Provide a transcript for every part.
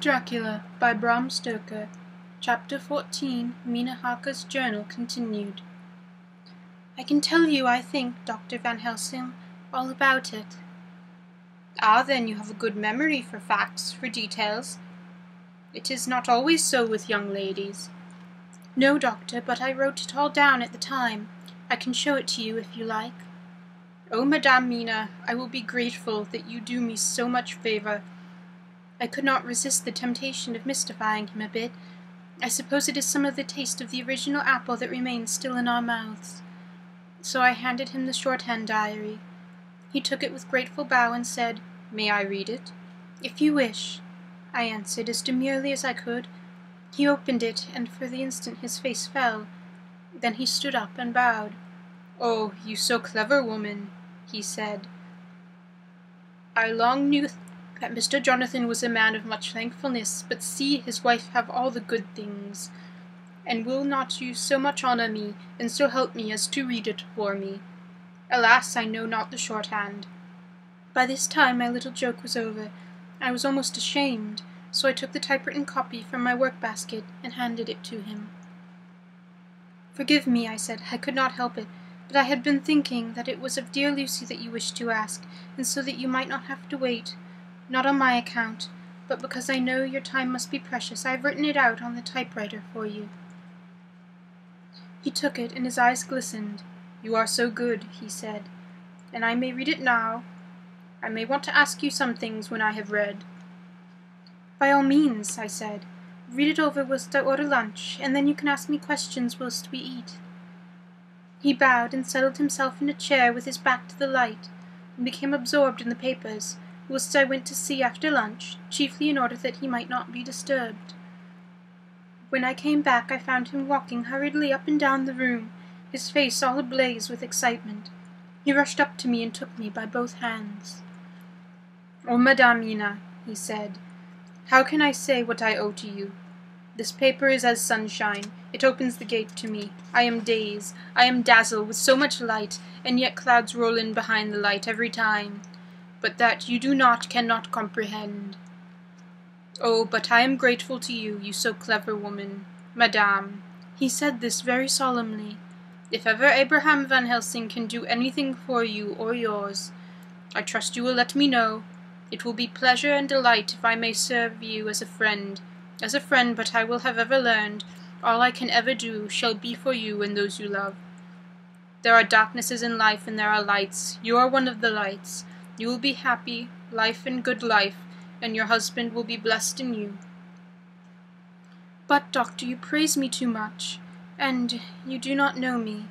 Dracula by Bram Stoker. Chapter 14. Mina Harker's Journal continued. I can tell you, I think, Dr. Van Helsing, all about it. Ah, then you have a good memory for facts, for details. It is not always so with young ladies. No, Doctor, but I wrote it all down at the time. I can show it to you if you like. Oh, Madame Mina, I will be grateful that you do me so much favour. I could not resist the temptation of mystifying him a bit. I suppose it is some of the taste of the original apple that remains still in our mouths. So I handed him the shorthand diary. He took it with grateful bow and said, "May I read it?" "If you wish," I answered as demurely as I could. He opened it, and for the instant his face fell. Then he stood up and bowed. "Oh, you so clever woman," he said. "I long knew that Mr. Jonathan was a man of much thankfulness, but see, his wife have all the good things. And will not you so much honour me, and so help me as to read it for me? Alas, I know not the shorthand." By this time my little joke was over. I was almost ashamed, so I took the typewritten copy from my work-basket and handed it to him. "Forgive me," I said, "I could not help it, but I had been thinking that it was of dear Lucy that you wished to ask, and so that you might not have to wait. Not on my account, but because I know your time must be precious, I have written it out on the typewriter for you." He took it, and his eyes glistened. "You are so good," he said, "and I may read it now. I may want to ask you some things when I have read." "By all means," I said. "Read it over whilst I order lunch, and then you can ask me questions whilst we eat." He bowed and settled himself in a chair with his back to the light, and became absorbed in the papers, whilst I went to see after lunch, chiefly in order that he might not be disturbed. When I came back I found him walking hurriedly up and down the room, his face all ablaze with excitement. He rushed up to me and took me by both hands. "Oh, Madame Mina," he said, "how can I say what I owe to you? This paper is as sunshine. It opens the gate to me. I am dazed, I am dazzled with so much light, and yet clouds roll in behind the light every time. But that you cannot comprehend. Oh, but I am grateful to you, you so clever woman. Madame," he said this very solemnly, "if ever Abraham Van Helsing can do anything for you or yours, I trust you will let me know. It will be pleasure and delight if I may serve you as a friend, but I will have ever learned, all I can ever do shall be for you and those you love. There are darknesses in life and there are lights. You are one of the lights. You will be happy, life and good life, and your husband will be blessed in you." "But, Doctor, you praise me too much, and you do not know me."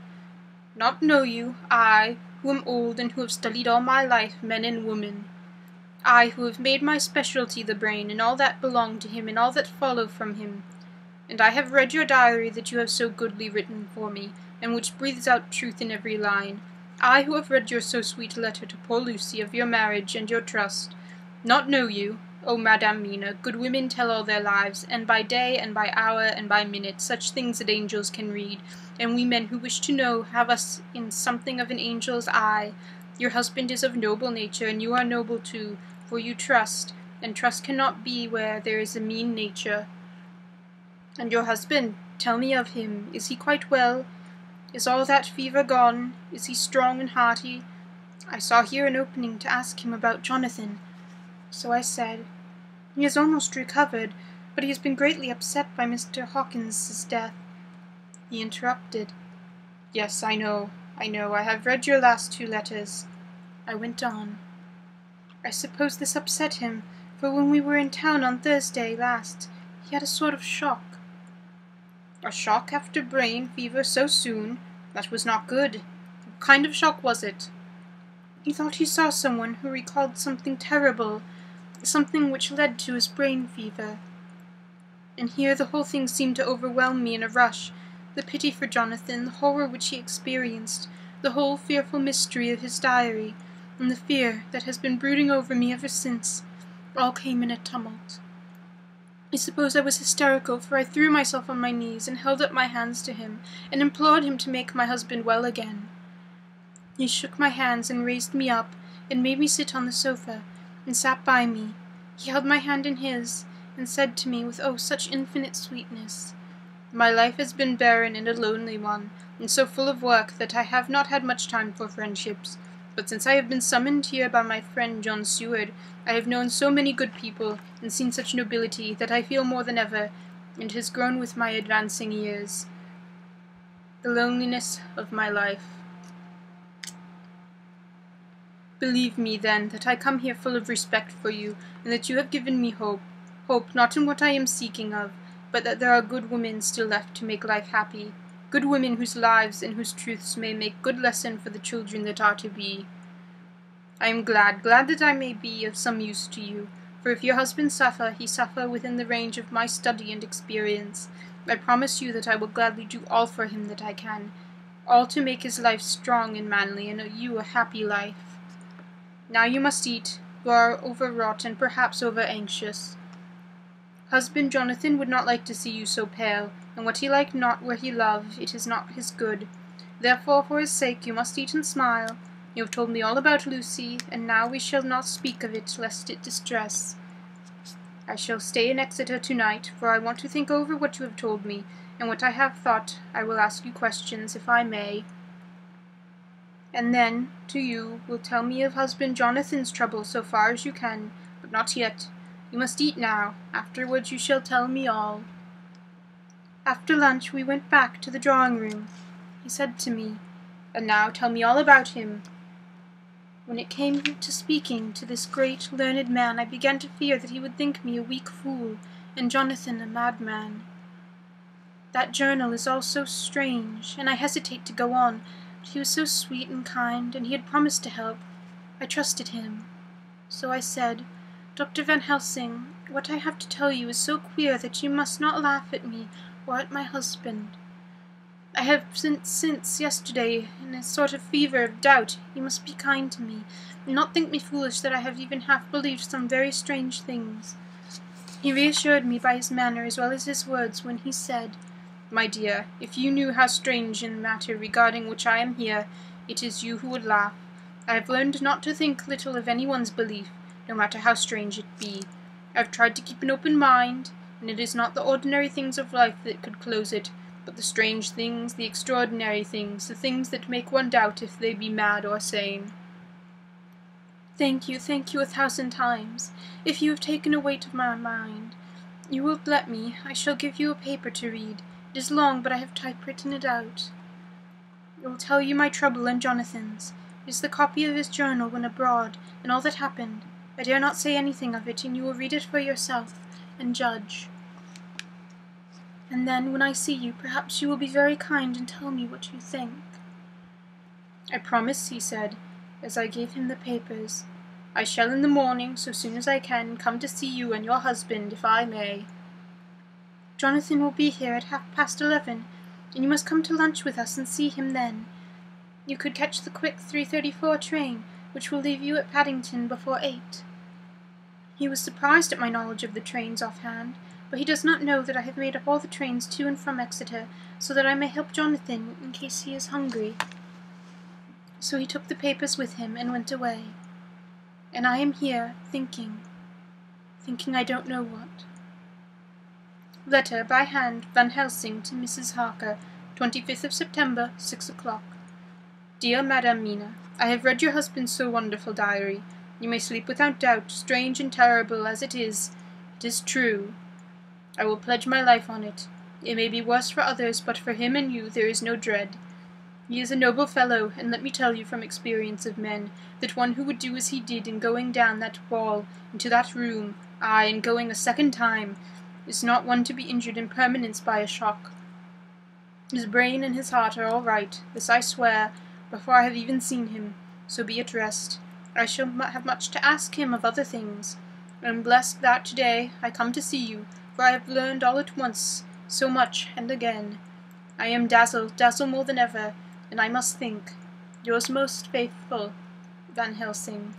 "Not know you, I, who am old and who have studied all my life men and women. I, who have made my specialty the brain, and all that belong to him, and all that follow from him. And I have read your diary that you have so goodly written for me, and which breathes out truth in every line. I, who have read your so sweet letter to poor Lucy of your marriage and your trust. Not know you, oh, Madame Mina, good women tell all their lives, and by day, and by hour, and by minute, such things that angels can read, and we men who wish to know have us in something of an angel's eye. Your husband is of noble nature, and you are noble too, for you trust, and trust cannot be where there is a mean nature. And your husband, tell me of him. Is he quite well? Is all that fever gone? Is he strong and hearty? I saw here an opening to ask him about Jonathan. So I said, "He has almost recovered, but he has been greatly upset by Mr. Hawkins's death." He interrupted. "Yes, I know. I have read your last 2 letters. I went on. "I suppose this upset him, for when we were in town on Thursday last, he had a sort of shock." "A shock after brain fever so soon? That was not good. What kind of shock was it?" "He thought he saw someone who recalled something terrible, something which led to his brain fever." And here the whole thing seemed to overwhelm me in a rush. The pity for Jonathan, the horror which he experienced, the whole fearful mystery of his diary, and the fear that has been brooding over me ever since, all came in a tumult. I suppose I was hysterical, for I threw myself on my knees and held up my hands to him, and implored him to make my husband well again. He shook my hands and raised me up, and made me sit on the sofa, and sat by me. He held my hand in his, and said to me with oh such infinite sweetness, "My life has been barren and a lonely one, and so full of work that I have not had much time for friendships. But since I have been summoned here by my friend John Seward, I have known so many good people, and seen such nobility, that I feel more than ever, and it has grown with my advancing years, the loneliness of my life. Believe me, then, that I come here full of respect for you, and that you have given me hope not in what I am seeking of, but that there are good women still left to make life happy, good women whose lives and whose truths may make good lesson for the children that are to be. I am glad that I may be of some use to you, for if your husband suffer, he suffer within the range of my study and experience. I promise you that I will gladly do all for him that I can, all to make his life strong and manly, and you a happy life. Now you must eat. You are overwrought and perhaps over-anxious. Husband Jonathan would not like to see you so pale, and what he like not where he love, it is not his good. Therefore, for his sake, you must eat and smile. You have told me all about Lucy, and now we shall not speak of it, lest it distress. I shall stay in Exeter to-night, for I want to think over what you have told me, and what I have thought. I will ask you questions, if I may. And then, to you, will tell me of husband Jonathan's trouble so far as you can, but not yet. You must eat now. Afterwards you shall tell me all. After lunch we went back to the drawing-room. He said to me, "And now tell me all about him." When it came to speaking to this great, learned man, I began to fear that he would think me a weak fool, and Jonathan a madman. That journal is all so strange, and I hesitate to go on, but he was so sweet and kind, and he had promised to help. I trusted him. So I said, "Dr. Van Helsing, what I have to tell you is so queer that you must not laugh at me or at my husband. I have since yesterday in a sort of fever of doubt. You must be kind to me, and not think me foolish that I have even half believed some very strange things." He reassured me by his manner as well as his words when he said, "My dear, if you knew how strange in the matter regarding which I am here, it is you who would laugh. I have learned not to think little of anyone's belief, no matter how strange it be. I have tried to keep an open mind, and it is not the ordinary things of life that could close it, but the strange things, the extraordinary things, the things that make one doubt if they be mad or sane." Thank you 1,000 times. If you have taken a weight of my mind, you will let me. I shall give you a paper to read. It is long, but I have typewritten it out. It will tell you my trouble and Jonathan's. It is the copy of his journal when abroad, and all that happened. I dare not say anything of it, and you will read it for yourself, and judge. And then, when I see you, perhaps you will be very kind and tell me what you think." "I promise," he said, as I gave him the papers. "I shall in the morning, so soon as I can, come to see you and your husband, if I may." "Jonathan will be here at 11:30, and you must come to lunch with us and see him then. You could catch the quick 3:34 train, which will leave you at Paddington before 8. He was surprised at my knowledge of the trains offhand, but he does not know that I have made up all the trains to and from Exeter, so that I may help Jonathan in case he is hungry." So he took the papers with him and went away. And I am here, thinking I don't know what. Letter by hand, Van Helsing to Mrs. Harker, 25th of September, 6 o'clock. Dear Madam Mina, I have read your husband's so wonderful diary. You may sleep without doubt, strange and terrible as it is true. I will pledge my life on it. It may be worse for others, but for him and you there is no dread. He is a noble fellow, and let me tell you from experience of men, that one who would do as he did in going down that wall, into that room, aye, and going a second time, is not one to be injured in permanence by a shock. His brain and his heart are all right, this I swear, before I have even seen him, so be at rest. I shall have much to ask him of other things. I am blessed that to-day I come to see you, for I have learned all at once, so much and again. I am dazzled more than ever, and I must think. Yours most faithful, Van Helsing.